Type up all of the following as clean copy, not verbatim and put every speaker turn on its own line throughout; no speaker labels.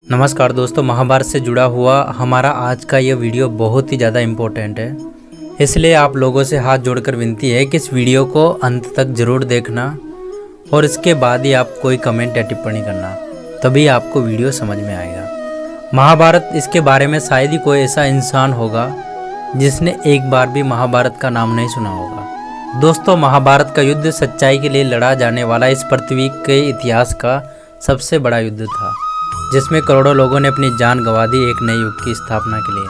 नमस्कार दोस्तों, महाभारत से जुड़ा हुआ हमारा आज का ये वीडियो बहुत ही ज़्यादा इम्पोर्टेंट है। इसलिए आप लोगों से हाथ जोड़कर विनती है कि इस वीडियो को अंत तक ज़रूर देखना और इसके बाद ही आप कोई कमेंट या टिप्पणी करना, तभी आपको वीडियो समझ में आएगा। महाभारत, इसके बारे में शायद ही कोई ऐसा इंसान होगा जिसने एक बार भी महाभारत का नाम नहीं सुना होगा। दोस्तों, महाभारत का युद्ध सच्चाई के लिए लड़ा जाने वाला इस पृथ्वी के इतिहास का सबसे बड़ा युद्ध था, जिसमें करोड़ों लोगों ने अपनी जान गंवा दी एक नए युग की स्थापना के लिए।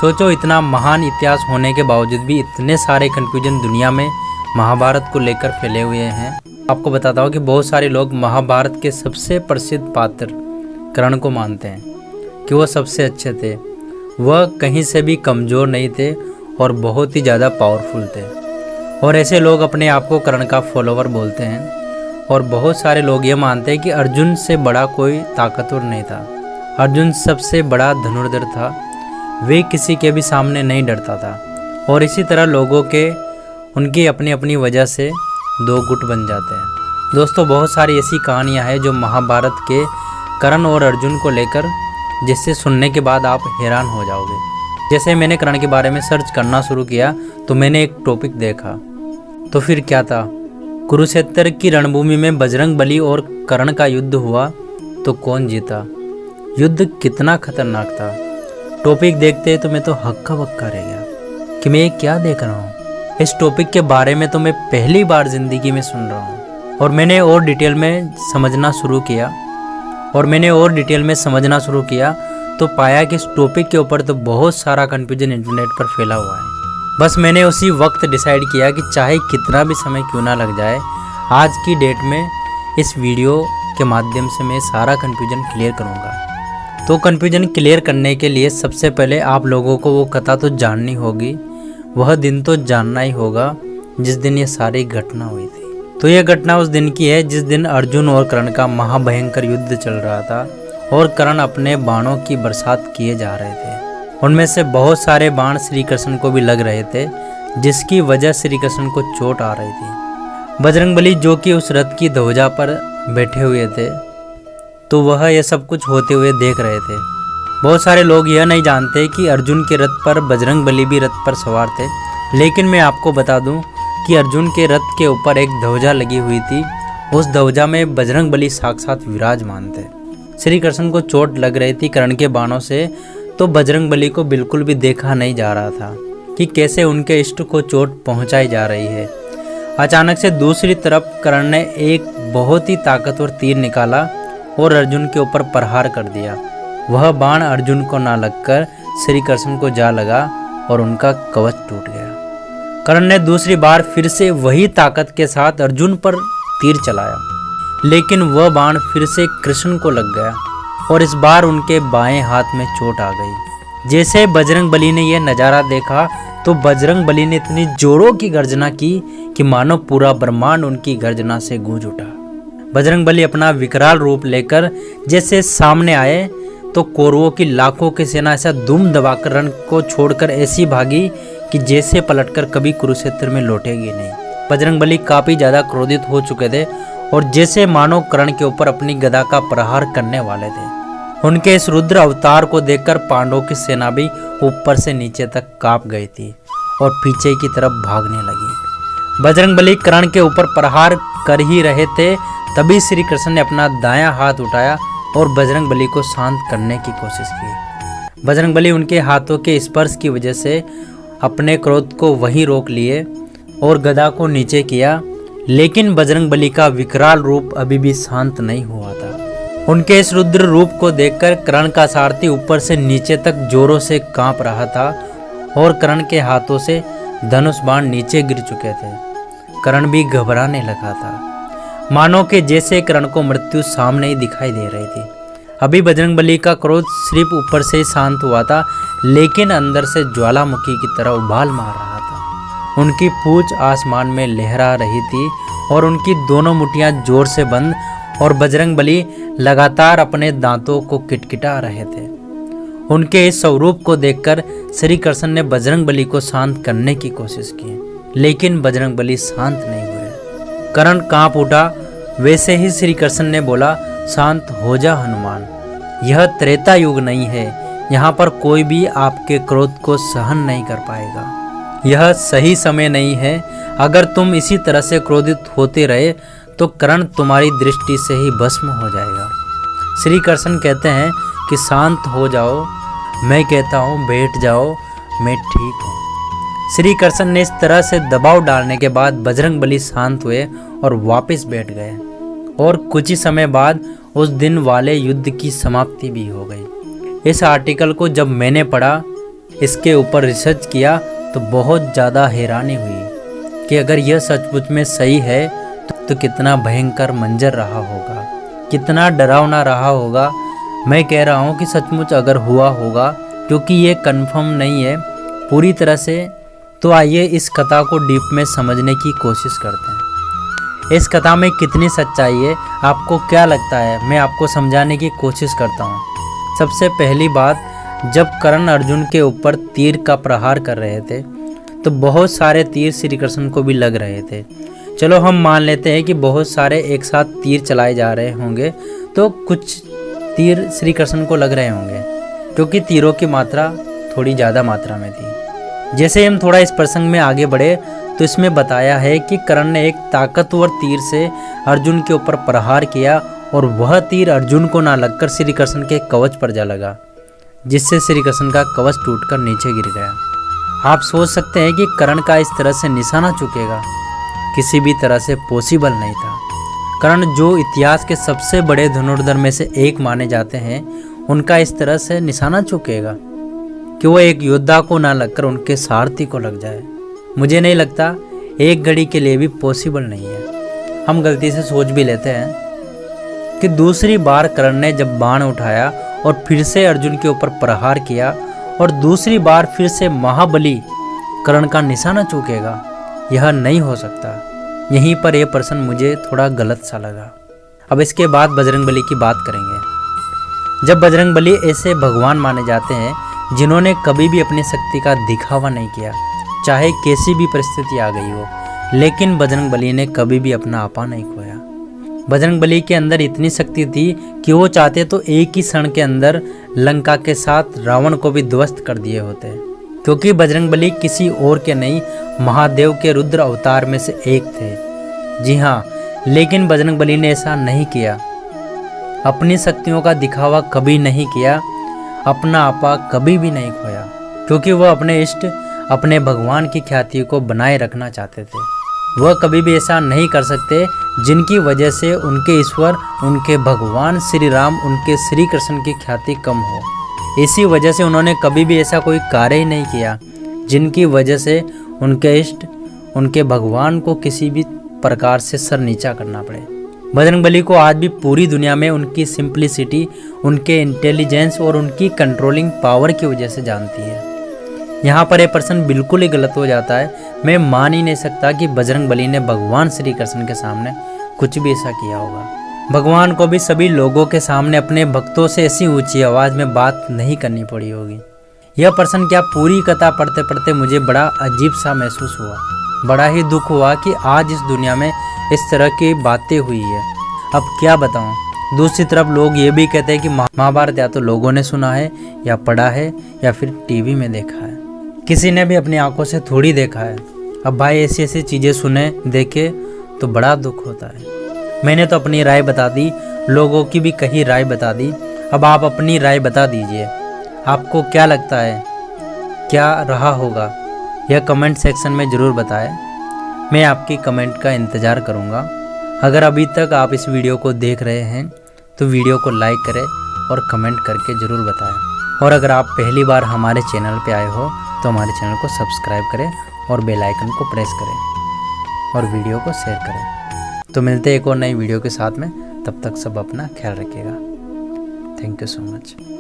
सोचो, इतना महान इतिहास होने के बावजूद भी इतने सारे कन्फ्यूजन दुनिया में महाभारत को लेकर फैले हुए हैं। आपको बताता हूँ कि बहुत सारे लोग महाभारत के सबसे प्रसिद्ध पात्र कर्ण को मानते हैं कि वह सबसे अच्छे थे। वह कहीं से भी कमज़ोर नहीं थे और बहुत ही ज़्यादा पावरफुल थे, और ऐसे लोग अपने आप को कर्ण का फॉलोवर बोलते हैं। और बहुत सारे लोग ये मानते हैं कि अर्जुन से बड़ा कोई ताकतवर नहीं था। अर्जुन सबसे बड़ा धनुर्धर था, वे किसी के भी सामने नहीं डरता था। और इसी तरह लोगों के उनकी अपनी अपनी वजह से दो गुट बन जाते हैं। दोस्तों, बहुत सारी ऐसी कहानियाँ हैं जो महाभारत के कर्ण और अर्जुन को लेकर, जिससे सुनने के बाद आप हैरान हो जाओगे। जैसे मैंने कर्ण के बारे में सर्च करना शुरू किया तो मैंने एक टॉपिक देखा, तो फिर क्या था, कुरुक्षेत्र की रणभूमि में बजरंग बली और कर्ण का युद्ध हुआ तो कौन जीता, युद्ध कितना खतरनाक था। टॉपिक देखते तो मैं तो हक्का बक्का रह गया कि मैं ये क्या देख रहा हूँ। इस टॉपिक के बारे में तो मैं पहली बार ज़िंदगी में सुन रहा हूँ, और मैंने और डिटेल में समझना शुरू किया तो पाया कि इस टॉपिक के ऊपर तो बहुत सारा कन्फ्यूजन इंटरनेट पर फैला हुआ है। बस मैंने उसी वक्त डिसाइड किया कि चाहे कितना भी समय क्यों ना लग जाए, आज की डेट में इस वीडियो के माध्यम से मैं सारा कन्फ्यूजन क्लियर करूँगा। तो कन्फ्यूजन क्लियर करने के लिए सबसे पहले आप लोगों को वो कथा तो जाननी होगी, वह दिन तो जानना ही होगा जिस दिन ये सारी घटना हुई थी। तो यह घटना उस दिन की है जिस दिन अर्जुन और कर्ण का महाभयंकर युद्ध चल रहा था और कर्ण अपने बाणों की बरसात किए जा रहे थे। उनमें से बहुत सारे बाण श्री कृष्ण को भी लग रहे थे, जिसकी वजह श्री कृष्ण को चोट आ रही थी। बजरंगबली, जो कि उस रथ की ध्वजा पर बैठे हुए थे, तो वह यह सब कुछ होते हुए देख रहे थे। बहुत सारे लोग यह नहीं जानते कि अर्जुन के रथ पर बजरंगबली भी रथ पर सवार थे, लेकिन मैं आपको बता दूं कि अर्जुन के रथ के ऊपर एक ध्वजा लगी हुई थी। उस ध्वजा में बजरंगबली साक्षात विराजमान थे। श्री कृष्ण को चोट लग रही थी कर्ण के बाणों से, तो बजरंगबली को बिल्कुल भी देखा नहीं जा रहा था कि कैसे उनके इष्ट को चोट पहुंचाई जा रही है। अचानक से दूसरी तरफ कर्ण ने एक बहुत ही ताकतवर तीर निकाला और अर्जुन के ऊपर प्रहार कर दिया। वह बाण अर्जुन को ना लगकर श्री कृष्ण को जा लगा और उनका कवच टूट गया। कर्ण ने दूसरी बार फिर से वही ताकत के साथ अर्जुन पर तीर चलाया, लेकिन वह बाण फिर से कृष्ण को लग गया और इस बार उनके बाएं हाथ में चोट आ गई। जैसे बजरंगबली ने यह नज़ारा देखा तो बजरंगबली ने इतनी जोरों की गर्जना की कि मानो पूरा ब्रह्मांड उनकी गर्जना से गूंज उठा। बजरंगबली अपना विकराल रूप लेकर जैसे सामने आए तो कौरवों की लाखों की सेना ऐसा दुम दबाकर रण को छोड़कर ऐसी भागी कि जैसे पलटकर कभी कुरुक्षेत्र में लौटेगी नहीं। बजरंगबली काफ़ी ज़्यादा क्रोधित हो चुके थे और जैसे मानो कर्ण के ऊपर अपनी गदा का प्रहार करने वाले थे। उनके इस रुद्र अवतार को देखकर पांडवों की सेना भी ऊपर से नीचे तक कांप गई थी और पीछे की तरफ भागने लगी। बजरंगबली कर्ण के ऊपर प्रहार कर ही रहे थे, तभी श्री कृष्ण ने अपना दायां हाथ उठाया और बजरंगबली को शांत करने की कोशिश की। बजरंगबली उनके हाथों के स्पर्श की वजह से अपने क्रोध को वहीं रोक लिए और गदा को नीचे किया, लेकिन बजरंगबली का विकराल रूप अभी भी शांत नहीं हुआ था। उनके इस रुद्र रूप को देखकर कर्ण का सारथी ऊपर से नीचे तक जोरों से कांप रहा था और कर्ण के हाथों से धनुष बाण नीचे गिर चुके थे। कर्ण भी घबराने लगा था, मानो कि जैसे कर्ण को मृत्यु सामने ही दिखाई दे रही थी। अभी बजरंगबली का क्रोध सिर्फ ऊपर से ही शांत हुआ था, लेकिन अंदर से ज्वालामुखी की तरह उबाल मार रहा था। उनकी पूंछ आसमान में लहरा रही थी और उनकी दोनों मुट्ठियां जोर से बंद, और बजरंगबली लगातार अपने दांतों को किटकिटा रहे थे। उनके इस स्वरूप को देखकर श्री कृष्ण ने बजरंगबली को शांत करने की कोशिश की, लेकिन बजरंगबली शांत नहीं हुए। कर्ण कांप उठा। वैसे ही श्री कृष्ण ने बोला, शांत हो जा हनुमान, यह त्रेता युग नहीं है, यहाँ पर कोई भी आपके क्रोध को सहन नहीं कर पाएगा। यह सही समय नहीं है। अगर तुम इसी तरह से क्रोधित होते रहे तो कर्ण तुम्हारी दृष्टि से ही भस्म हो जाएगा। श्री कृष्ण कहते हैं कि शांत हो जाओ, मैं कहता हूँ बैठ जाओ, मैं ठीक हूँ। श्री कृष्ण ने इस तरह से दबाव डालने के बाद बजरंगबली शांत हुए और वापस बैठ गए और कुछ ही समय बाद उस दिन वाले युद्ध की समाप्ति भी हो गई। इस आर्टिकल को जब मैंने पढ़ा, इसके ऊपर रिसर्च किया तो बहुत ज़्यादा हैरानी हुई कि अगर यह सचमुच में सही है तो कितना भयंकर मंजर रहा होगा, कितना डरावना रहा होगा। मैं कह रहा हूँ कि सचमुच अगर हुआ होगा, क्योंकि ये कंफर्म नहीं है पूरी तरह से। तो आइए इस कथा को डीप में समझने की कोशिश करते हैं। इस कथा में कितनी सच्चाई है, आपको क्या लगता है, मैं आपको समझाने की कोशिश करता हूँ। सबसे पहली बात, जब कर्ण अर्जुन के ऊपर तीर का प्रहार कर रहे थे तो बहुत सारे तीर श्री कृष्ण को भी लग रहे थे। चलो हम मान लेते हैं कि बहुत सारे एक साथ तीर चलाए जा रहे होंगे, तो कुछ तीर श्री कृष्ण को लग रहे होंगे, क्योंकि तीरों की मात्रा थोड़ी ज़्यादा मात्रा में थी। जैसे हम थोड़ा इस प्रसंग में आगे बढ़े तो इसमें बताया है कि कर्ण ने एक ताकतवर तीर से अर्जुन के ऊपर प्रहार किया और वह तीर अर्जुन को ना लगकर श्री कृष्ण के कवच पर जा लगा, जिससे श्री कृष्ण का कवच टूटकर नीचे गिर गया। आप सोच सकते हैं कि कर्ण का इस तरह से निशाना चुकेगा किसी भी तरह से पॉसिबल नहीं था। कर्ण जो इतिहास के सबसे बड़े धनुर्धर में से एक माने जाते हैं, उनका इस तरह से निशाना चुकेगा कि वो एक योद्धा को ना लगकर उनके सारथी को लग जाए। मुझे नहीं लगता एक घड़ी के लिए भी पॉसिबल नहीं है। हम गलती से सोच भी लेते हैं कि दूसरी बार कर्ण ने जब बाण उठाया और फिर से अर्जुन के ऊपर प्रहार किया और दूसरी बार फिर से महाबली कर्ण का निशाना चूकेगा, यह नहीं हो सकता। यहीं पर यह प्रश्न मुझे थोड़ा गलत सा लगा। अब इसके बाद बजरंगबली की बात करेंगे। जब बजरंगबली ऐसे भगवान माने जाते हैं जिन्होंने कभी भी अपनी शक्ति का दिखावा नहीं किया, चाहे कैसी भी परिस्थिति आ गई हो, लेकिन बजरंगबली ने कभी भी अपना आपा नहीं खोया। बजरंगबली के अंदर इतनी शक्ति थी कि वो चाहते तो एक ही क्षण के अंदर लंका के साथ रावण को भी ध्वस्त कर दिए होते, क्योंकि बजरंगबली किसी और के नहीं, महादेव के रुद्र अवतार में से एक थे। जी हाँ, लेकिन बजरंगबली ने ऐसा नहीं किया। अपनी शक्तियों का दिखावा कभी नहीं किया, अपना आपा कभी भी नहीं खोया, क्योंकि वह अपने इष्ट, अपने भगवान की ख्याति को बनाए रखना चाहते थे। वह कभी भी ऐसा नहीं कर सकते जिनकी वजह से उनके ईश्वर, उनके भगवान श्री राम, उनके श्री कृष्ण की ख्याति कम हो। इसी वजह से उन्होंने कभी भी ऐसा कोई कार्य ही नहीं किया जिनकी वजह से उनके इष्ट, उनके भगवान को किसी भी प्रकार से सर नीचा करना पड़े। बजरंगबली को आज भी पूरी दुनिया में उनकी सिंप्लिसिटी, उनके इंटेलिजेंस और उनकी कंट्रोलिंग पावर की वजह से जानती है। यहाँ पर यह प्रश्न बिल्कुल ही गलत हो जाता है। मैं मान ही नहीं सकता कि बजरंगबली ने भगवान श्री कृष्ण के सामने कुछ भी ऐसा किया होगा। भगवान को भी सभी लोगों के सामने अपने भक्तों से ऐसी ऊंची आवाज़ में बात नहीं करनी पड़ी होगी। यह प्रश्न क्या पूरी कथा पढ़ते पढ़ते मुझे बड़ा अजीब सा महसूस हुआ। बड़ा ही दुख हुआ कि आज इस दुनिया में इस तरह की बातें हुई है। अब क्या बताऊं। दूसरी तरफ लोग ये भी कहते हैं कि महाभारत या तो लोगों ने सुना है या पढ़ा है या फिर टीवी में देखा है, किसी ने भी अपनी आंखों से थोड़ी देखा है। अब भाई ऐसी ऐसी चीज़ें सुने देखे तो बड़ा दुख होता है। मैंने तो अपनी राय बता दी, लोगों की भी कहीं राय बता दी। अब आप अपनी राय बता दीजिए, आपको क्या लगता है, क्या रहा होगा, यह कमेंट सेक्शन में ज़रूर बताएं। मैं आपकी कमेंट का इंतज़ार करूँगा। अगर अभी तक आप इस वीडियो को देख रहे हैं तो वीडियो को लाइक करें और कमेंट करके ज़रूर बताएं। और अगर आप पहली बार हमारे चैनल पे आए हो तो हमारे चैनल को सब्सक्राइब करें और बेल आइकन को प्रेस करें और वीडियो को शेयर करें। तो मिलते हैं एक और नई वीडियो के साथ में, तब तक सब अपना ख्याल रखिएगा। Thank you so much.